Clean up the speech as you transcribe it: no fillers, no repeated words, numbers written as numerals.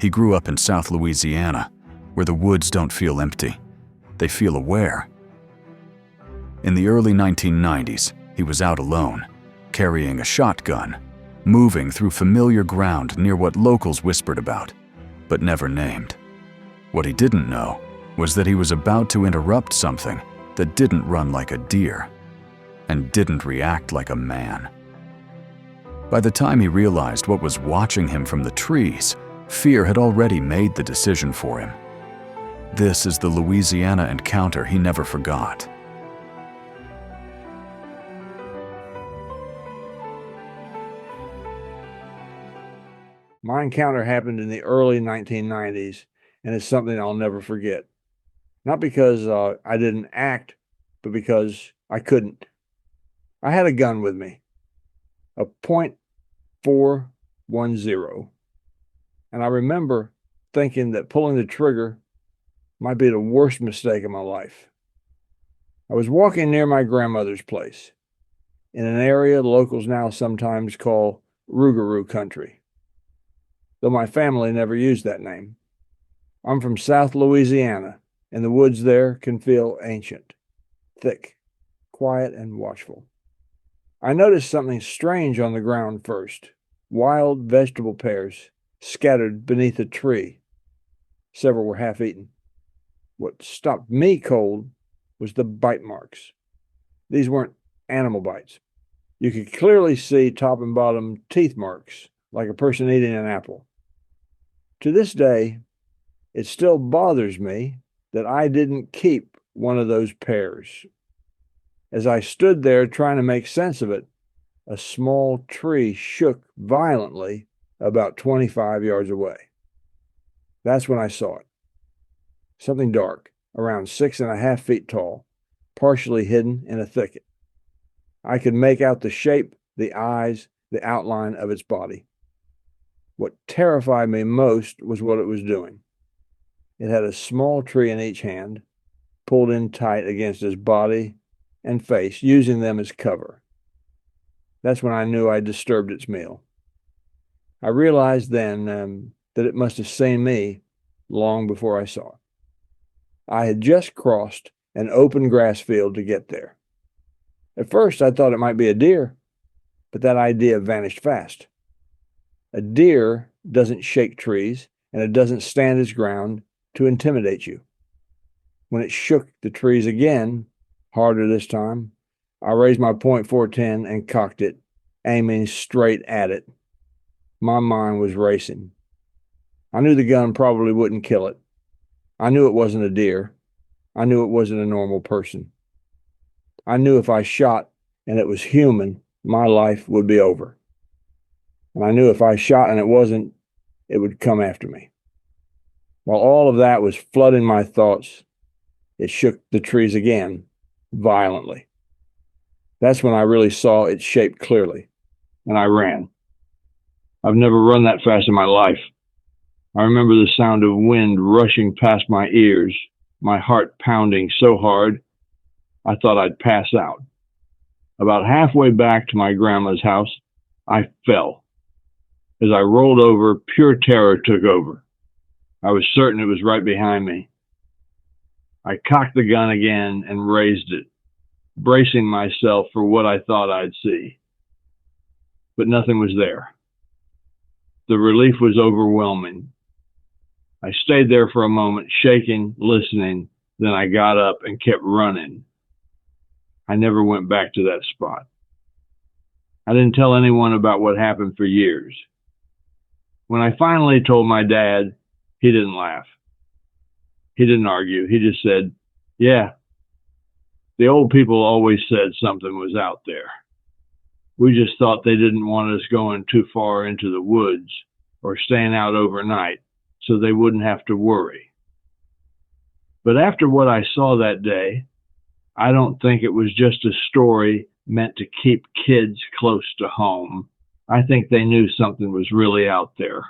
He grew up in South Louisiana, where the woods don't feel empty. They feel aware. In the early 1990s, he was out alone, carrying a shotgun, moving through familiar ground near what locals whispered about, but never named. What he didn't know was that he was about to interrupt something that didn't run like a deer and didn't react like a man. By the time he realized what was watching him from the trees, fear had already made the decision for him. This is the Louisiana encounter he never forgot. My encounter happened in the early 1990s, and it's something I'll never forget. Not because I didn't act, but because I couldn't. I had a gun with me, a .410, and I remember thinking that pulling the trigger might be the worst mistake of my life. I was walking near my grandmother's place in an area the locals now sometimes call Rougarou country, though my family never used that name. I'm from South Louisiana, and the woods there can feel ancient, thick, quiet, and watchful. I noticed something strange on the ground first. Wild vegetable pears scattered beneath a tree. Several were half-eaten. What stopped me cold was the bite marks. These weren't animal bites. You could clearly see top and bottom teeth marks, like a person eating an apple. To this day, it still bothers me that I didn't keep one of those pears. As I stood there trying to make sense of it, a small tree shook violently about 25 yards away. That's when I saw it. Something dark, around 6.5 feet tall, partially hidden in a thicket. I could make out the shape, the eyes, the outline of its body. What terrified me most was what it was doing. It had a small tree in each hand, pulled in tight against its body and face, using them as cover. That's when I knew I disturbed its meal. I realized then that it must have seen me long before I saw it. I had just crossed an open grass field to get there. At first, I thought it might be a deer, but that idea vanished fast. A deer doesn't shake trees, and it doesn't stand its ground to intimidate you. When it shook the trees again, harder this time, I raised my .410 and cocked it, aiming straight at it. My mind was racing. I knew the gun probably wouldn't kill it. I knew it wasn't a deer. I knew it wasn't a normal person. I knew if I shot and it was human, my life would be over. And I knew if I shot and it wasn't, it would come after me. While all of that was flooding my thoughts, it shook the trees again, violently. That's when I really saw its shape clearly, and I ran. I've never run that fast in my life. I remember the sound of wind rushing past my ears, my heart pounding so hard, I thought I'd pass out. About halfway back to my grandma's house, I fell. As I rolled over, pure terror took over. I was certain it was right behind me. I cocked the gun again and raised it, bracing myself for what I thought I'd see. But nothing was there. The relief was overwhelming. I stayed there for a moment, shaking, listening, then I got up and kept running. I never went back to that spot. I didn't tell anyone about what happened for years. When I finally told my dad, he didn't laugh. He didn't argue. He just said, "Yeah, the old people always said something was out there. We just thought they didn't want us going too far into the woods or staying out overnight so they wouldn't have to worry." But after what I saw that day, I don't think it was just a story meant to keep kids close to home. I think they knew something was really out there.